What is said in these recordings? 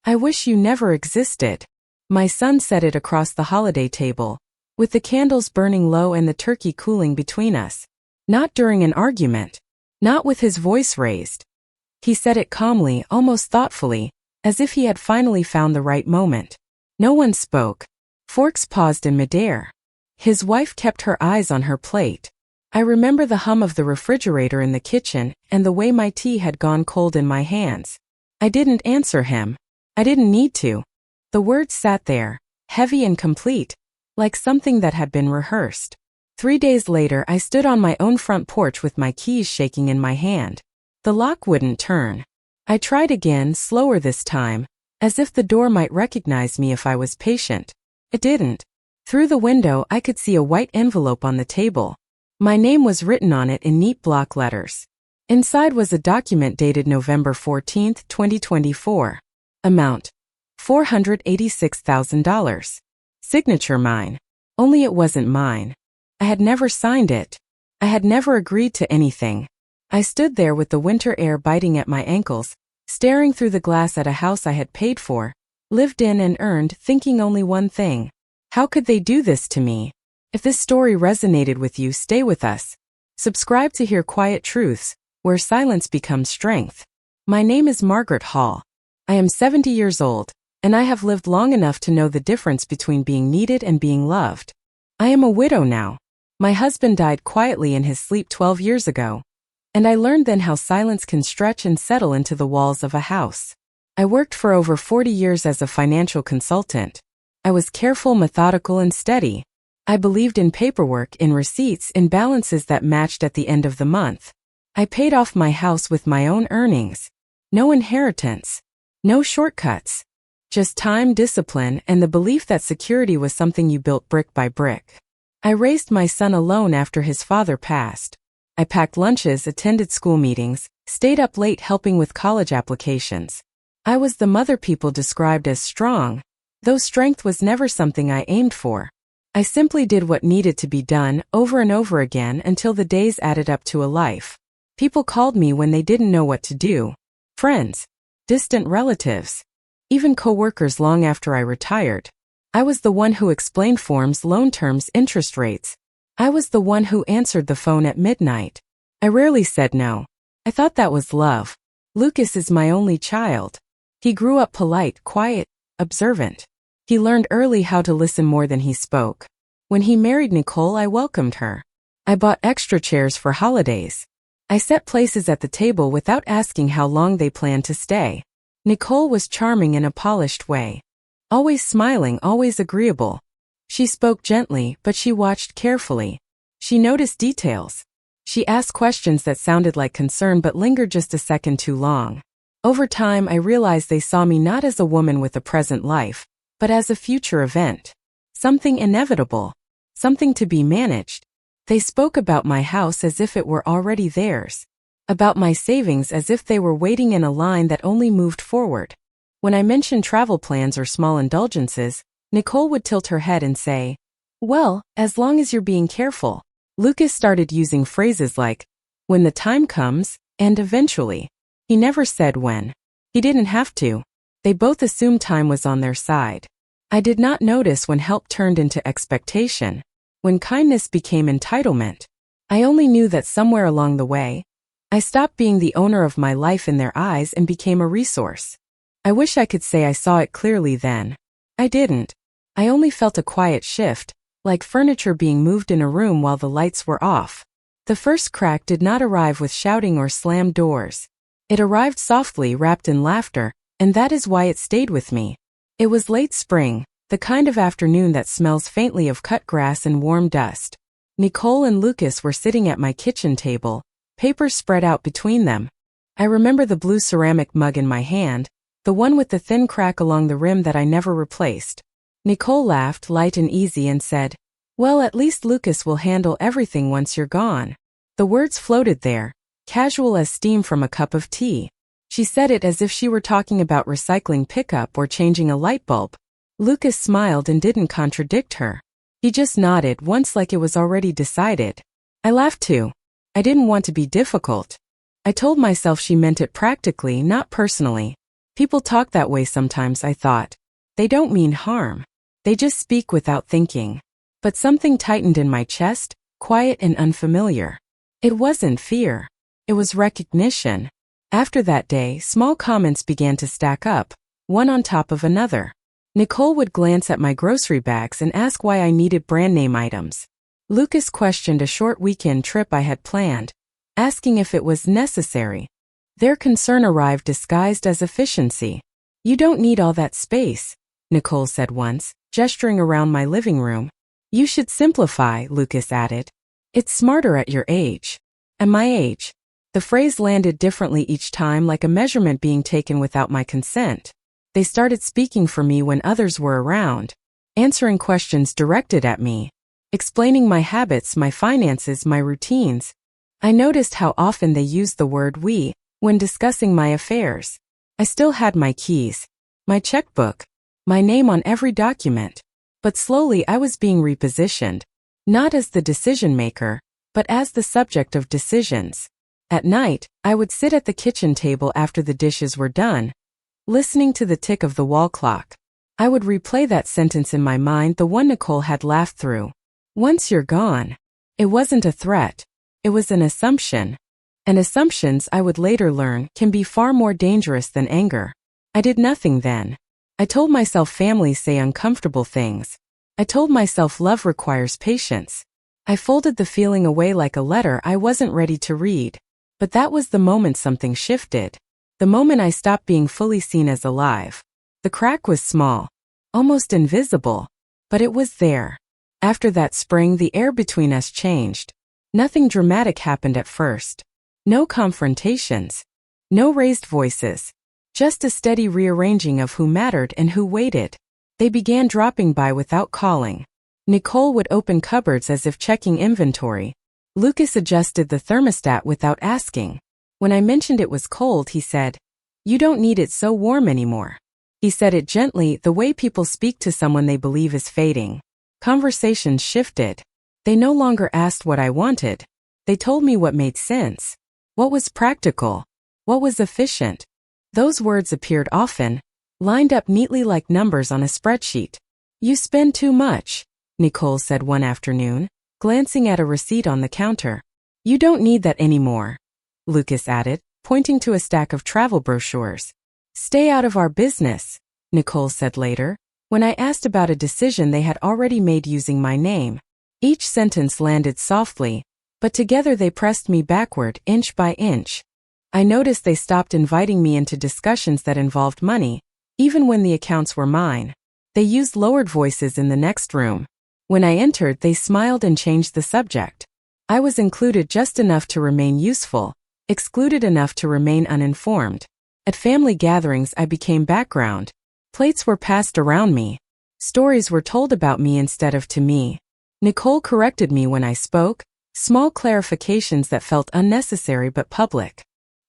I wish you never existed. My son said it across the holiday table, with the candles burning low and the turkey cooling between us. Not during an argument. Not with his voice raised. He said it calmly, almost thoughtfully, as if he had finally found the right moment. No one spoke. Forks paused in midair. His wife kept her eyes on her plate. I remember the hum of the refrigerator in the kitchen and the way my tea had gone cold in my hands. I didn't answer him. I didn't need to. The words sat there, heavy and complete, like something that had been rehearsed. 3 days later, I stood on my own front porch with my keys shaking in my hand. The lock wouldn't turn. I tried again, slower this time, as if the door might recognize me if I was patient. It didn't. Through the window, I could see a white envelope on the table. My name was written on it in neat block letters. Inside was a document dated November 14, 2024. Amount: $486,000. Signature mine. Only it wasn't mine. I had never signed it. I had never agreed to anything. I stood there with the winter air biting at my ankles, staring through the glass at a house I had paid for, lived in and earned, thinking only one thing. How could they do this to me? If this story resonated with you, stay with us. Subscribe to hear quiet truths, where silence becomes strength. My name is Margaret Hall. I am 70 years old, and I have lived long enough to know the difference between being needed and being loved. I am a widow now. My husband died quietly in his sleep 12 years ago, and I learned then how silence can stretch and settle into the walls of a house. I worked for over 40 years as a financial consultant. I was careful, methodical, and steady. I believed in paperwork, in receipts, in balances that matched at the end of the month. I paid off my house with my own earnings. No inheritance. No shortcuts. Just time, discipline, and the belief that security was something you built brick by brick. I raised my son alone after his father passed. I packed lunches, attended school meetings, stayed up late helping with college applications. I was the mother people described as strong, though strength was never something I aimed for. I simply did what needed to be done over and over again until the days added up to a life. People called me when they didn't know what to do. Friends, distant relatives, even co-workers long after I retired. I was the one who explained forms, loan terms, interest rates. I was the one who answered the phone at midnight. I rarely said no. I thought that was love. Lucas is my only child. He grew up polite, quiet, observant. He learned early how to listen more than he spoke. When he married Nicole, I welcomed her. I bought extra chairs for holidays. I set places at the table without asking how long they planned to stay. Nicole was charming in a polished way. Always smiling, always agreeable. She spoke gently, but she watched carefully. She noticed details. She asked questions that sounded like concern but lingered just a second too long. Over time, I realized they saw me not as a woman with a present life, but as a future event. Something inevitable. Something to be managed. They spoke about my house as if it were already theirs. About my savings as if they were waiting in a line that only moved forward. When I mentioned travel plans or small indulgences, Nicole would tilt her head and say, "Well, as long as you're being careful." Lucas started using phrases like, "when the time comes," and "eventually." He never said when. He didn't have to. They both assumed time was on their side. I did not notice when help turned into expectation, when kindness became entitlement. I only knew that somewhere along the way, I stopped being the owner of my life in their eyes and became a resource. I wish I could say I saw it clearly then. I didn't. I only felt a quiet shift, like furniture being moved in a room while the lights were off. The first crack did not arrive with shouting or slammed doors. It arrived softly, wrapped in laughter, and that is why it stayed with me. It was late spring, the kind of afternoon that smells faintly of cut grass and warm dust. Nicole and Lucas were sitting at my kitchen table, papers spread out between them. I remember the blue ceramic mug in my hand, the one with the thin crack along the rim that I never replaced. Nicole laughed, light and easy, and said, "Well, at least Lucas will handle everything once you're gone." The words floated there, casual as steam from a cup of tea. She said it as if she were talking about recycling pickup or changing a light bulb. Lucas smiled and didn't contradict her. He just nodded once like it was already decided. I laughed too. I didn't want to be difficult. I told myself she meant it practically, not personally. People talk that way sometimes, I thought. They don't mean harm. They just speak without thinking. But something tightened in my chest, quiet and unfamiliar. It wasn't fear. It was recognition. After that day, small comments began to stack up, one on top of another. Nicole would glance at my grocery bags and ask why I needed brand name items. Lucas questioned a short weekend trip I had planned, asking if it was necessary. Their concern arrived disguised as efficiency. "You don't need all that space," Nicole said once, gesturing around my living room. "You should simplify," Lucas added. "It's smarter at your age." At my age. The phrase landed differently each time, like a measurement being taken without my consent. They started speaking for me when others were around, answering questions directed at me, explaining my habits, my finances, my routines. I noticed how often they used the word we when discussing my affairs. I still had my keys, my checkbook, my name on every document. But slowly I was being repositioned, not as the decision maker, but as the subject of decisions. At night, I would sit at the kitchen table after the dishes were done, listening to the tick of the wall clock. I would replay that sentence in my mind, the one Nicole had laughed through. "Once you're gone." It wasn't a threat. It was an assumption. And assumptions, I would later learn, can be far more dangerous than anger. I did nothing then. I told myself families say uncomfortable things. I told myself love requires patience. I folded the feeling away like a letter I wasn't ready to read. But that was the moment something shifted. The moment I stopped being fully seen as alive. The crack was small, almost invisible, but it was there. After that spring, the air between us changed. Nothing dramatic happened at first. No confrontations. No raised voices. Just a steady rearranging of who mattered and who waited. They began dropping by without calling. Nicole would open cupboards as if checking inventory. Lucas adjusted the thermostat without asking. When I mentioned it was cold, he said, "You don't need it so warm anymore." He said it gently, the way people speak to someone they believe is fading. Conversations shifted. They no longer asked what I wanted. They told me what made sense. What was practical? What was efficient? Those words appeared often, lined up neatly like numbers on a spreadsheet. "You spend too much," Nicole said one afternoon, glancing at a receipt on the counter. "You don't need that anymore," Lucas added, pointing to a stack of travel brochures. "Stay out of our business," Nicole said later, when I asked about a decision they had already made using my name. Each sentence landed softly, but together they pressed me backward, inch by inch. I noticed they stopped inviting me into discussions that involved money, even when the accounts were mine. They used lowered voices in the next room. When I entered, they smiled and changed the subject. I was included just enough to remain useful, excluded enough to remain uninformed. At family gatherings, I became background. Plates were passed around me. Stories were told about me instead of to me. Nicole corrected me when I spoke, small clarifications that felt unnecessary but public.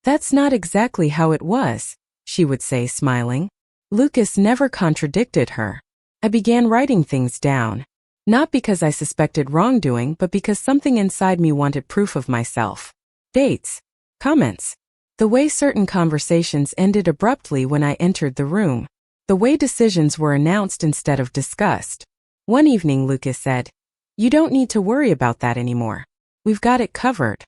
"That's not exactly how it was," she would say, smiling. Lucas never contradicted her. I began writing things down. Not because I suspected wrongdoing, but because something inside me wanted proof of myself. Dates. Comments. The way certain conversations ended abruptly when I entered the room. The way decisions were announced instead of discussed. One evening, Lucas said, "You don't need to worry about that anymore. We've got it covered."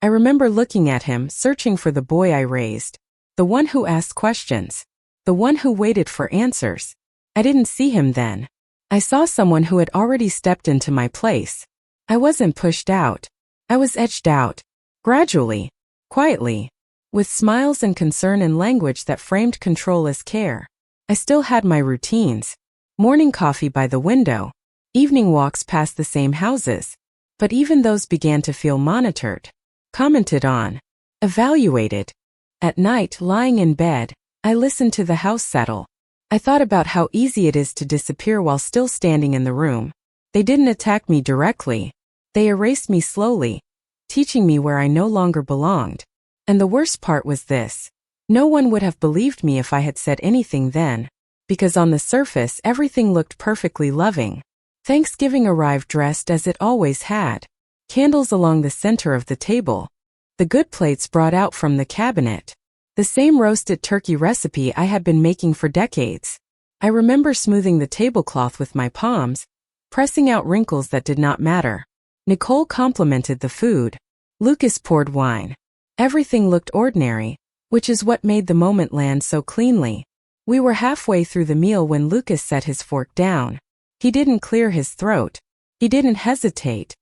I remember looking at him, searching for the boy I raised. The one who asked questions. The one who waited for answers. I didn't see him then. I saw someone who had already stepped into my place. I wasn't pushed out. I was edged out. Gradually. Quietly. With smiles and concern and language that framed control as care. I still had my routines. Morning coffee by the window. Evening walks past the same houses. But even those began to feel monitored. Commented on. Evaluated. At night, lying in bed, I listened to the house settle. I thought about how easy it is to disappear while still standing in the room. They didn't attack me directly. They erased me slowly, teaching me where I no longer belonged. And the worst part was this. No one would have believed me if I had said anything then, because on the surface everything looked perfectly loving. Thanksgiving arrived dressed as it always had. Candles along the center of the table. The good plates brought out from the cabinet. The same roasted turkey recipe I had been making for decades. I remember smoothing the tablecloth with my palms, pressing out wrinkles that did not matter. Nicole complimented the food. Lucas poured wine. Everything looked ordinary, which is what made the moment land so cleanly. We were halfway through the meal when Lucas set his fork down. He didn't clear his throat. He didn't hesitate.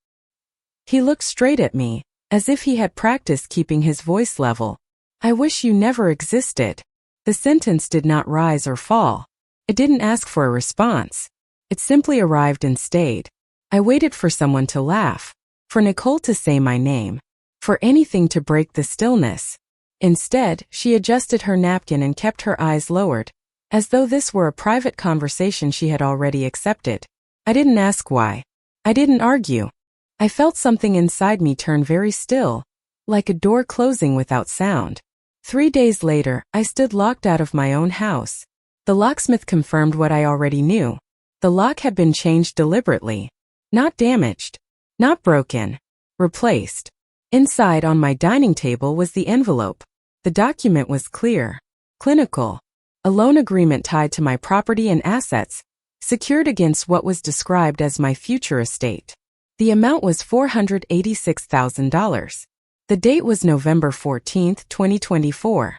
He looked straight at me, as if he had practiced keeping his voice level. I wish you never existed. The sentence did not rise or fall. It didn't ask for a response. It simply arrived and stayed. I waited for someone to laugh, for Nicole to say my name, for anything to break the stillness. Instead, she adjusted her napkin and kept her eyes lowered, as though this were a private conversation she had already accepted. I didn't ask why. I didn't argue. I felt something inside me turn very still, like a door closing without sound. 3 days later, I stood locked out of my own house. The locksmith confirmed what I already knew. The lock had been changed deliberately. Not damaged. Not broken. Replaced. Inside on my dining table was the envelope. The document was clear. Clinical. A loan agreement tied to my property and assets, secured against what was described as my future estate. The amount was $486,000. The date was November 14, 2024.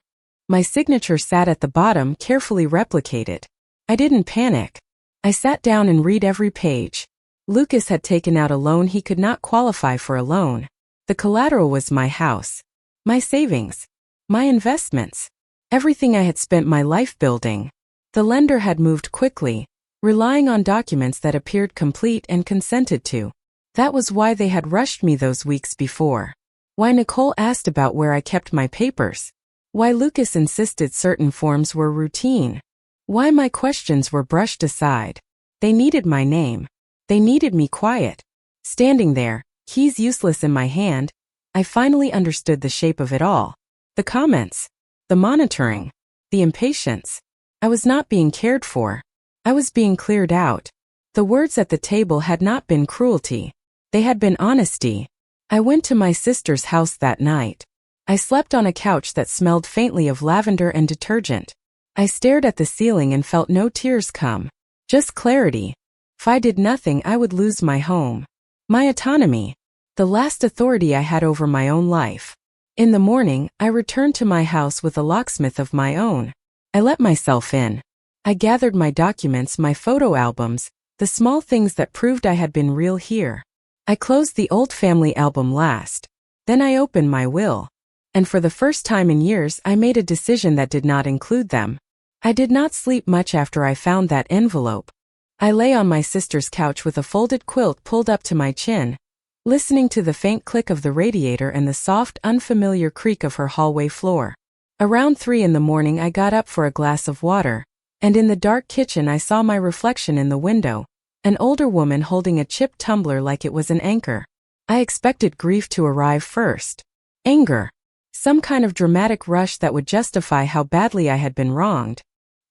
My signature sat at the bottom, carefully replicated. I didn't panic. I sat down and read every page. Lucas had taken out a loan he could not qualify for a loan. The collateral was my house, my savings, my investments, everything I had spent my life building. The lender had moved quickly, relying on documents that appeared complete and consented to. That was why they had rushed me those weeks before. Why Nicole asked about where I kept my papers. Why Lucas insisted certain forms were routine. Why my questions were brushed aside. They needed my name. They needed me quiet. Standing there, keys useless in my hand, I finally understood the shape of it all. The comments. The monitoring. The impatience. I was not being cared for. I was being cleared out. The words at the table had not been cruelty. They had been honesty. I went to my sister's house that night. I slept on a couch that smelled faintly of lavender and detergent. I stared at the ceiling and felt no tears come. Just clarity. If I did nothing, I would lose my home. My autonomy. The last authority I had over my own life. In the morning, I returned to my house with a locksmith of my own. I let myself in. I gathered my documents, my photo albums, the small things that proved I had been real here. I closed the old family album last. Then I opened my will. And for the first time in years, I made a decision that did not include them. I did not sleep much after I found that envelope. I lay on my sister's couch with a folded quilt pulled up to my chin, listening to the faint click of the radiator and the soft, unfamiliar creak of her hallway floor. Around 3 in the morning, I got up for a glass of water, and in the dark kitchen I saw my reflection in the window, an older woman holding a chipped tumbler like it was an anchor. I expected grief to arrive first. Anger. Some kind of dramatic rush that would justify how badly I had been wronged.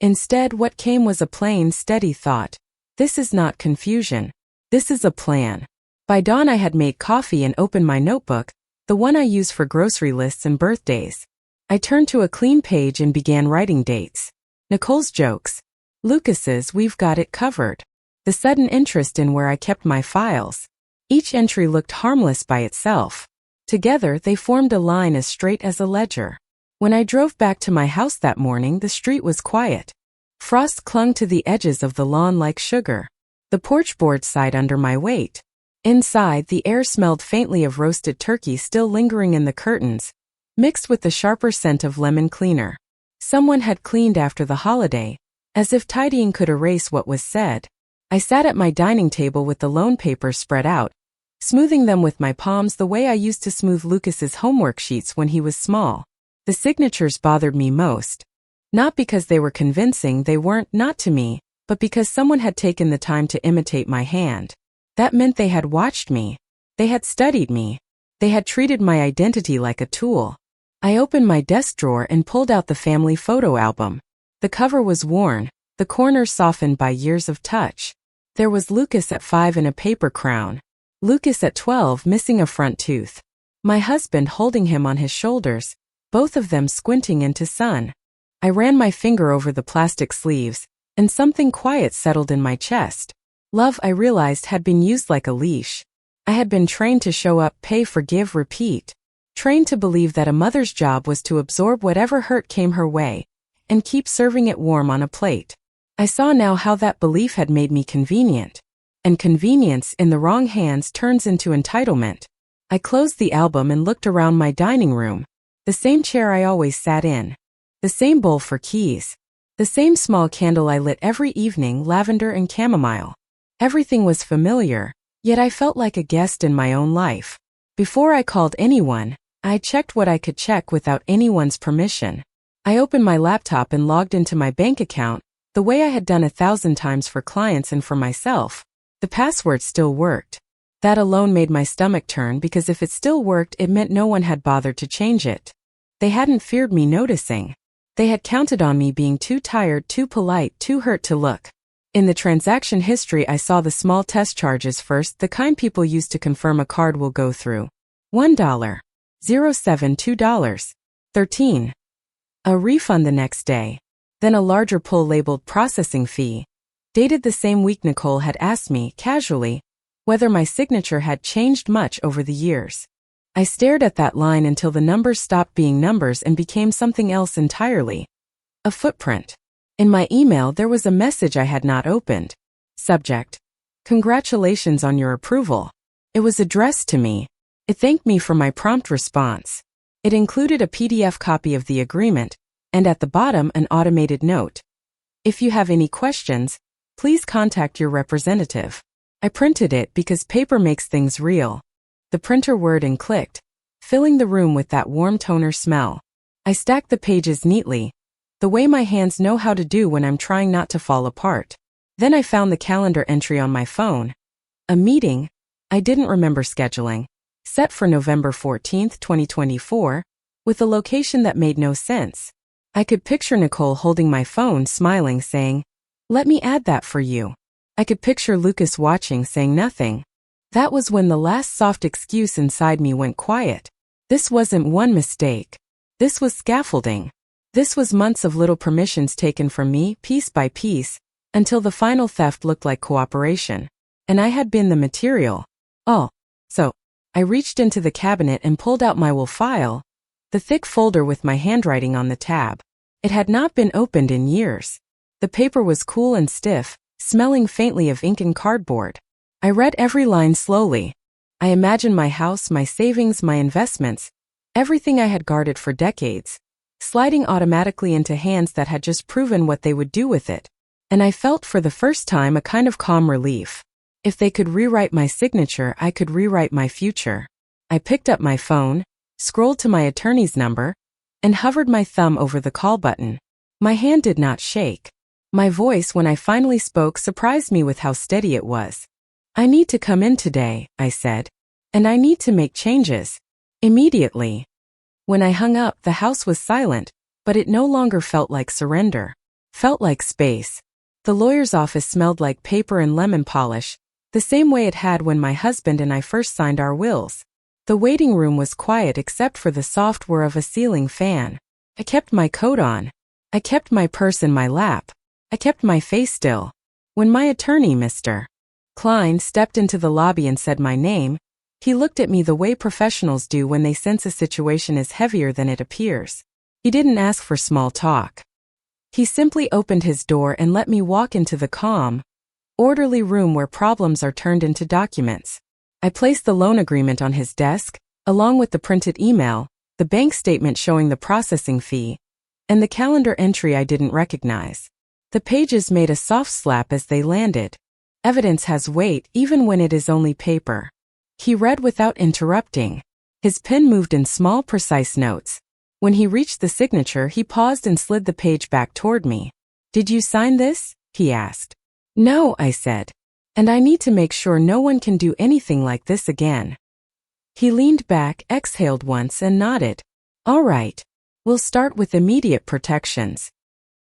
Instead, what came was a plain, steady thought. This is not confusion. This is a plan. By dawn I had made coffee and opened my notebook, the one I use for grocery lists and birthdays. I turned to a clean page and began writing dates. Nicole's jokes. Lucas's "we've got it covered." The sudden interest in where I kept my files. Each entry looked harmless by itself. Together they formed a line as straight as a ledger. When I drove back to my house that morning, the street was quiet. Frost clung to the edges of the lawn like sugar. The porch board sighed under my weight. Inside, the air smelled faintly of roasted turkey still lingering in the curtains, mixed with the sharper scent of lemon cleaner. Someone had cleaned after the holiday, as if tidying could erase what was said. I sat at my dining table with the loan papers spread out, smoothing them with my palms the way I used to smooth Lucas's homework sheets when he was small. The signatures bothered me most. Not because they were convincing, they weren't, not to me, but because someone had taken the time to imitate my hand. That meant they had watched me. They had studied me. They had treated my identity like a tool. I opened my desk drawer and pulled out the family photo album. The cover was worn, the corners softened by years of touch. There was Lucas at 5 in a paper crown. Lucas at 12 missing a front tooth. My husband holding him on his shoulders, both of them squinting into sun. I ran my finger over the plastic sleeves, and something quiet settled in my chest. Love, I realized, had been used like a leash. I had been trained to show up, pay, forgive, repeat. Trained to believe that a mother's job was to absorb whatever hurt came her way, and keep serving it warm on a plate. I saw now how that belief had made me convenient. And convenience in the wrong hands turns into entitlement. I closed the album and looked around my dining room. The same chair I always sat in. The same bowl for keys. The same small candle I lit every evening, lavender and chamomile. Everything was familiar, yet I felt like a guest in my own life. Before I called anyone, I checked what I could check without anyone's permission. I opened my laptop and logged into my bank account, the way I had done 1,000 times for clients and for myself. The password still worked. That alone made my stomach turn, because if it still worked, it meant no one had bothered to change it. They hadn't feared me noticing. They had counted on me being too tired, too polite, too hurt to look. In the transaction history, I saw the small test charges first, the kind people use to confirm a card will go through. $1. 07 $2. 13. A refund the next day. Then a larger pull labeled processing fee. Dated the same week. Nicole had asked me, casually, whether my signature had changed much over the years. I stared at that line until the numbers stopped being numbers and became something else entirely. A footprint. In my email there was a message I had not opened. Subject: Congratulations on your approval. It was addressed to me. It thanked me for my prompt response. It included a PDF copy of the agreement, and at the bottom an automated note. If you have any questions, please contact your representative. I printed it because paper makes things real. The printer whirred and clicked, filling the room with that warm toner smell. I stacked the pages neatly, the way my hands know how to do when I'm trying not to fall apart. Then I found the calendar entry on my phone. A meeting I didn't remember scheduling, set for November 14, 2024, with a location that made no sense. I could picture Nicole holding my phone, smiling, saying, "Let me add that for you." I could picture Lucas watching, saying nothing. That was when the last soft excuse inside me went quiet. This wasn't one mistake. This was scaffolding. This was months of little permissions taken from me, piece by piece, until the final theft looked like cooperation. And I had been the material. Oh, so I reached into the cabinet and pulled out my will file, the thick folder with my handwriting on the tab. It had not been opened in years. The paper was cool and stiff, smelling faintly of ink and cardboard. I read every line slowly. I imagined my house, my savings, my investments, everything I had guarded for decades, sliding automatically into hands that had just proven what they would do with it. And I felt for the first time a kind of calm relief. If they could rewrite my signature, I could rewrite my future. I picked up my phone, scrolled to my attorney's number, and hovered my thumb over the call button. My hand did not shake. My voice, when I finally spoke, surprised me with how steady it was. "I need to come in today," I said. "And I need to make changes. Immediately." When I hung up, the house was silent, but it no longer felt like surrender. Felt like space. The lawyer's office smelled like paper and lemon polish, the same way it had when my husband and I first signed our wills. The waiting room was quiet except for the soft whir of a ceiling fan. I kept my coat on. I kept my purse in my lap. I kept my face still. When my attorney, Mr. Klein, stepped into the lobby and said my name, he looked at me the way professionals do when they sense a situation is heavier than it appears. He didn't ask for small talk. He simply opened his door and let me walk into the calm, orderly room where problems are turned into documents. I placed the loan agreement on his desk, along with the printed email, the bank statement showing the processing fee, and the calendar entry I didn't recognize. The pages made a soft slap as they landed. Evidence has weight even when it is only paper. He read without interrupting. His pen moved in small, precise notes. When he reached the signature, he paused and slid the page back toward me. "Did you sign this?" he asked. "No," I said. "And I need to make sure no one can do anything like this again." He leaned back, exhaled once, and nodded. "All right. We'll start with immediate protections."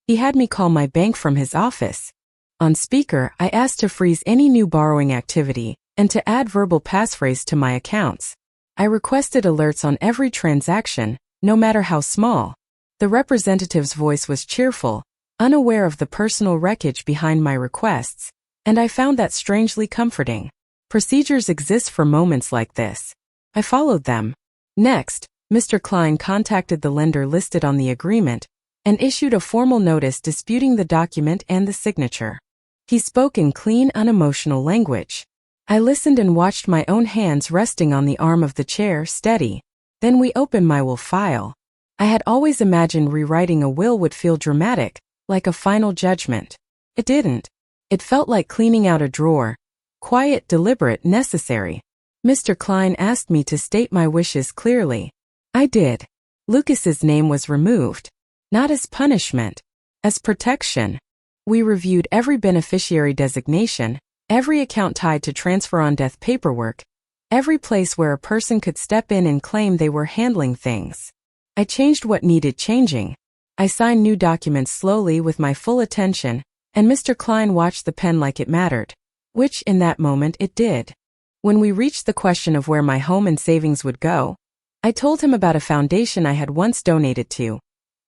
He had me call my bank from his office. On speaker, I asked to freeze any new borrowing activity and to add verbal passphrase to my accounts. I requested alerts on every transaction, no matter how small. The representative's voice was cheerful, unaware of the personal wreckage behind my requests, and I found that strangely comforting. Procedures exist for moments like this. I followed them. Next, Mr. Klein contacted the lender listed on the agreement and issued a formal notice disputing the document and the signature. He spoke in clean, unemotional language. I listened and watched my own hands resting on the arm of the chair, steady. Then we opened my will file. I had always imagined rewriting a will would feel dramatic, like a final judgment. It didn't. It felt like cleaning out a drawer. Quiet, deliberate, necessary. Mr. Klein asked me to state my wishes clearly. I did. Lucas's name was removed. Not as punishment, as protection. We reviewed every beneficiary designation, every account tied to transfer on death paperwork, every place where a person could step in and claim they were handling things. I changed what needed changing. I signed new documents slowly with my full attention, and Mr. Klein watched the pen like it mattered, which in that moment it did. When we reached the question of where my home and savings would go, I told him about a foundation I had once donated to.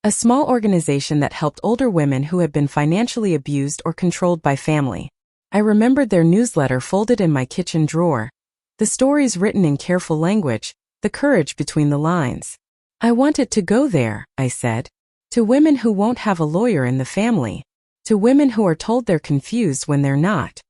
A small organization that helped older women who had been financially abused or controlled by family. I remembered their newsletter folded in my kitchen drawer. The stories written in careful language, the courage between the lines. I want it to go there, I said. To women who won't have a lawyer in the family. To women who are told they're confused when they're not.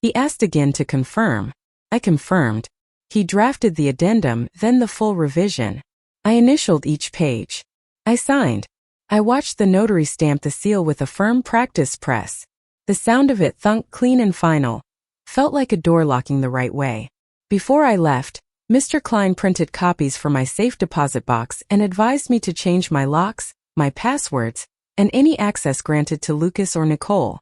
He asked again to confirm. I confirmed. He drafted the addendum, then the full revision. I initialed each page. I signed. I watched the notary stamp the seal with a firm practice press. The sound of it thunk clean and final. Felt like a door locking the right way. Before I left, Mr. Klein printed copies for my safe deposit box and advised me to change my locks, my passwords, and any access granted to Lucas or Nicole.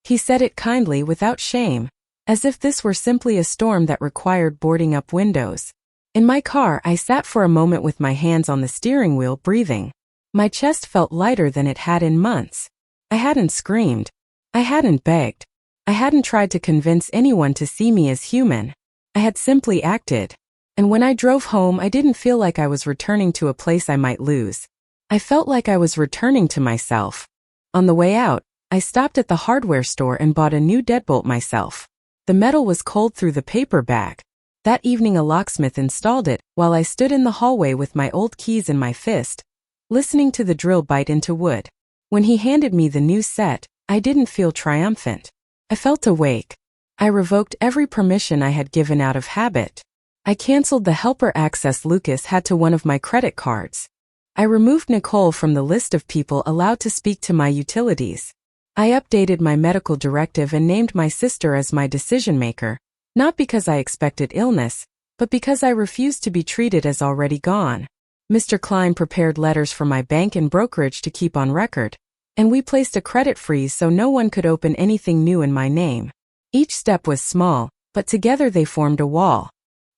He said it kindly without shame, as if this were simply a storm that required boarding up windows. In my car, I sat for a moment with my hands on the steering wheel, breathing. My chest felt lighter than it had in months. I hadn't screamed. I hadn't begged. I hadn't tried to convince anyone to see me as human. I had simply acted. And when I drove home, I didn't feel like I was returning to a place I might lose. I felt like I was returning to myself. On the way out, I stopped at the hardware store and bought a new deadbolt myself. The metal was cold through the paper bag. That evening a locksmith installed it, while I stood in the hallway with my old keys in my fist, listening to the drill bite into wood. When he handed me the new set, I didn't feel triumphant. I felt awake. I revoked every permission I had given out of habit. I canceled the helper access Lucas had to one of my credit cards. I removed Nicole from the list of people allowed to speak to my utilities. I updated my medical directive and named my sister as my decision maker, not because I expected illness, but because I refused to be treated as already gone. Mr. Klein prepared letters for my bank and brokerage to keep on record, and we placed a credit freeze so no one could open anything new in my name. Each step was small, but together they formed a wall.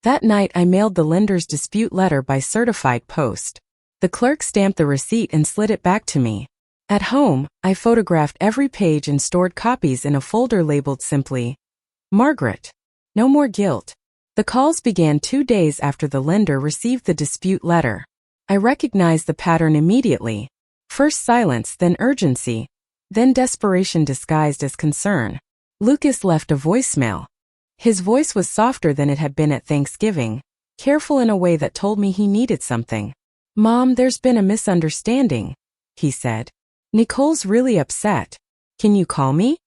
That night I mailed the lender's dispute letter by certified post. The clerk stamped the receipt and slid it back to me. At home, I photographed every page and stored copies in a folder labeled simply, Margaret. No more guilt. The calls began 2 days after the lender received the dispute letter. I recognized the pattern immediately. First silence, then urgency, then desperation disguised as concern. Lucas left a voicemail. His voice was softer than it had been at Thanksgiving, careful in a way that told me he needed something. Mom, there's been a misunderstanding, he said. Nicole's really upset. Can you call me?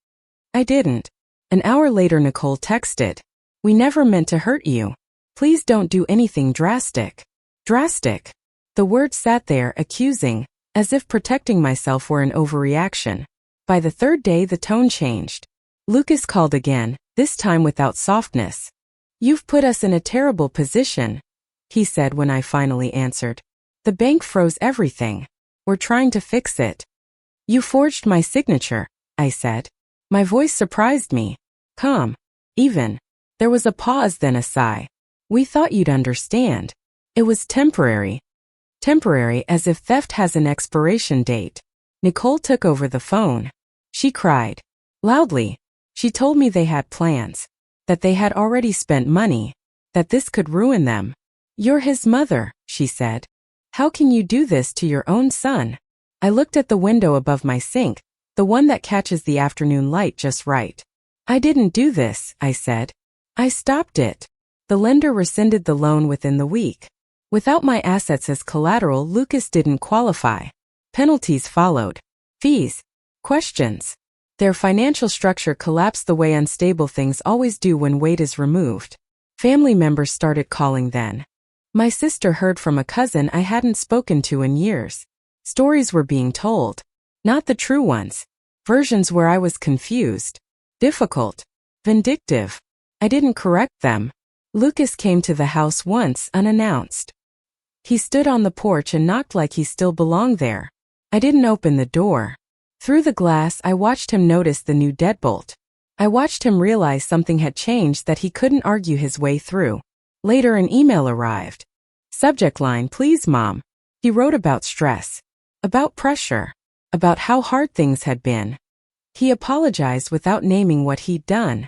I didn't. An hour later Nicole texted. We never meant to hurt you. Please don't do anything drastic. Drastic. The word sat there, accusing, as if protecting myself were an overreaction. By the third day the tone changed. Lucas called again, this time without softness. You've put us in a terrible position, he said when I finally answered. The bank froze everything. We're trying to fix it. You forged my signature, I said. My voice surprised me. Calm. Even. There was a pause, then a sigh. We thought you'd understand. It was temporary. Temporary, as if theft has an expiration date. Nicole took over the phone. She cried. Loudly. She told me they had plans. That they had already spent money. That this could ruin them. You're his mother, she said. How can you do this to your own son? I looked at the window above my sink, the one that catches the afternoon light just right. I didn't do this, I said. I stopped it. The lender rescinded the loan within the week. Without my assets as collateral, Lucas didn't qualify. Penalties followed. Fees. Questions. Their financial structure collapsed the way unstable things always do when weight is removed. Family members started calling then. My sister heard from a cousin I hadn't spoken to in years. Stories were being told. Not the true ones. Versions where I was confused, difficult, vindictive. I didn't correct them. Lucas came to the house once unannounced. He stood on the porch and knocked like he still belonged there. I didn't open the door. Through the glass, I watched him notice the new deadbolt. I watched him realize something had changed that he couldn't argue his way through. Later, an email arrived. Subject line, "Please, Mom." He wrote about stress, about pressure, about how hard things had been. He apologized without naming what he'd done.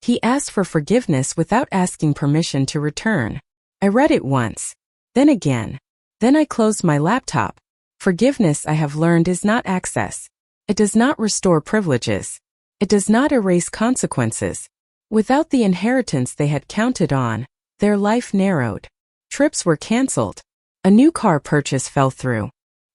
He asked for forgiveness without asking permission to return. I read it once, then again. Then I closed my laptop. Forgiveness, I have learned, is not access. It does not restore privileges. It does not erase consequences. Without the inheritance they had counted on, their life narrowed. Trips were canceled. A new car purchase fell through.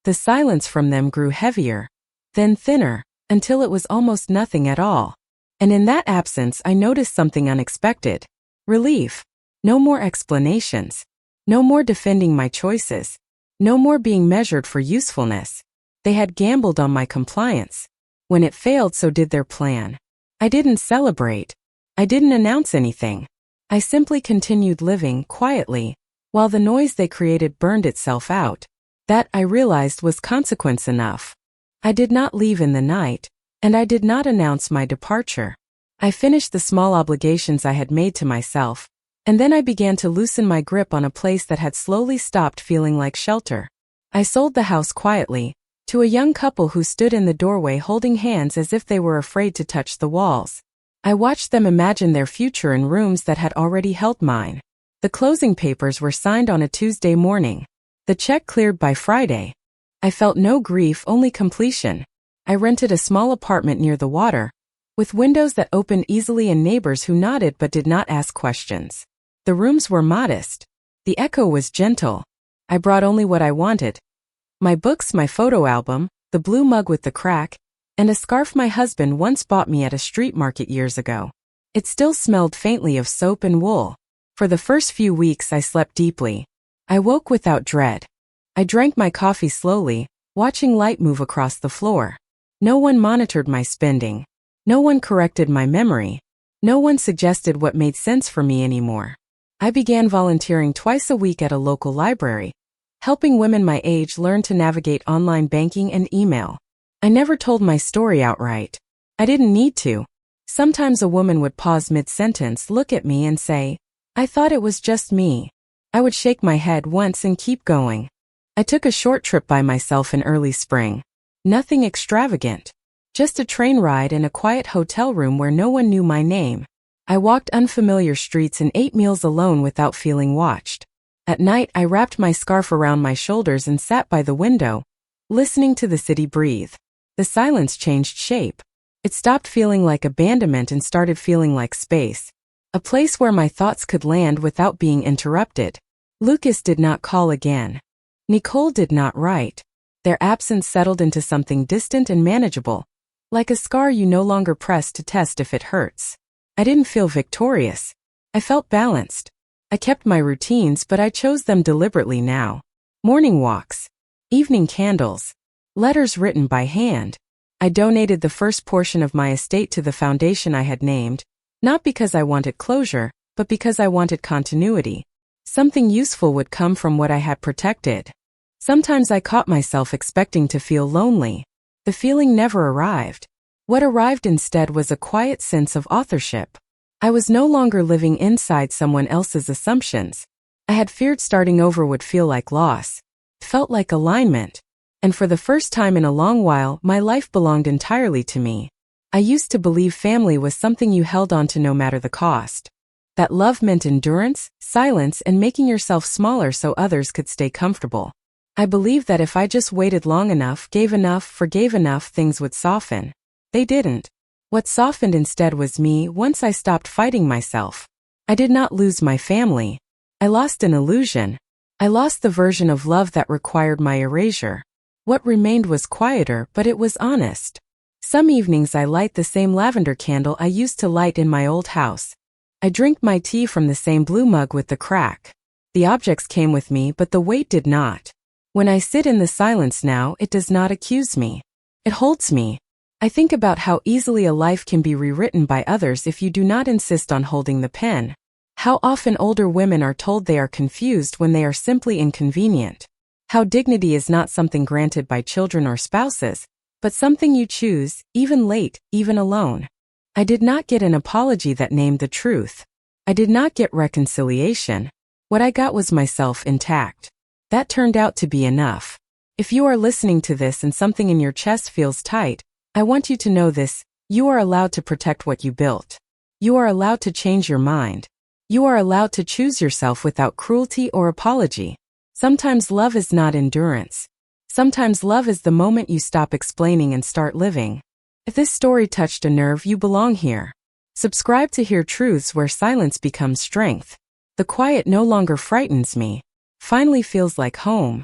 The silence from them grew heavier, then thinner, until it was almost nothing at all. And in that absence I noticed something unexpected. Relief. No more explanations. No more defending my choices. No more being measured for usefulness. They had gambled on my compliance. When it failed, so did their plan. I didn't celebrate. I didn't announce anything. I simply continued living quietly, while the noise they created burned itself out. That, I realized, was consequence enough. I did not leave in the night, and I did not announce my departure. I finished the small obligations I had made to myself, and then I began to loosen my grip on a place that had slowly stopped feeling like shelter. I sold the house quietly, to a young couple who stood in the doorway holding hands as if they were afraid to touch the walls. I watched them imagine their future in rooms that had already held mine. The closing papers were signed on a Tuesday morning. The check cleared by Friday. I felt no grief, only completion. I rented a small apartment near the water, with windows that opened easily and neighbors who nodded but did not ask questions. The rooms were modest. The echo was gentle. I brought only what I wanted. My books, my photo album, the blue mug with the crack, and a scarf my husband once bought me at a street market years ago. It still smelled faintly of soap and wool. For the first few weeks I slept deeply. I woke without dread. I drank my coffee slowly, watching light move across the floor. No one monitored my spending. No one corrected my memory. No one suggested what made sense for me anymore. I began volunteering twice a week at a local library, helping women my age learn to navigate online banking and email. I never told my story outright. I didn't need to. Sometimes a woman would pause mid-sentence, look at me and say, "I thought it was just me." I would shake my head once and keep going. I took a short trip by myself in early spring. Nothing extravagant. Just a train ride and a quiet hotel room where no one knew my name. I walked unfamiliar streets and ate meals alone without feeling watched. At night, I wrapped my scarf around my shoulders and sat by the window, listening to the city breathe. The silence changed shape. It stopped feeling like abandonment and started feeling like space. A place where my thoughts could land without being interrupted. Lucas did not call again. Nicole did not write. Their absence settled into something distant and manageable, like a scar you no longer press to test if it hurts. I didn't feel victorious. I felt balanced. I kept my routines, but I chose them deliberately now. Morning walks, evening candles, letters written by hand. I donated the first portion of my estate to the foundation I had named, not because I wanted closure, but because I wanted continuity. Something useful would come from what I had protected. Sometimes I caught myself expecting to feel lonely. The feeling never arrived. What arrived instead was a quiet sense of authorship. I was no longer living inside someone else's assumptions. I had feared starting over would feel like loss. It felt like alignment. And for the first time in a long while, my life belonged entirely to me. I used to believe family was something you held on to no matter the cost. That love meant endurance, silence, and making yourself smaller so others could stay comfortable. I believed that if I just waited long enough, gave enough, forgave enough, things would soften. They didn't. What softened instead was me once I stopped fighting myself. I did not lose my family. I lost an illusion. I lost the version of love that required my erasure. What remained was quieter, but it was honest. Some evenings I light the same lavender candle I used to light in my old house. I drink my tea from the same blue mug with the crack. The objects came with me, but the weight did not. When I sit in the silence now, it does not accuse me. It holds me. I think about how easily a life can be rewritten by others if you do not insist on holding the pen. How often older women are told they are confused when they are simply inconvenient. How dignity is not something granted by children or spouses, but something you choose, even late, even alone. I did not get an apology that named the truth. I did not get reconciliation. What I got was myself intact. That turned out to be enough. If you are listening to this and something in your chest feels tight, I want you to know this: you are allowed to protect what you built. You are allowed to change your mind. You are allowed to choose yourself without cruelty or apology. Sometimes love is not endurance. Sometimes love is the moment you stop explaining and start living. If this story touched a nerve, you belong here. Subscribe to hear truths where silence becomes strength. The quiet no longer frightens me. Finally feels like home.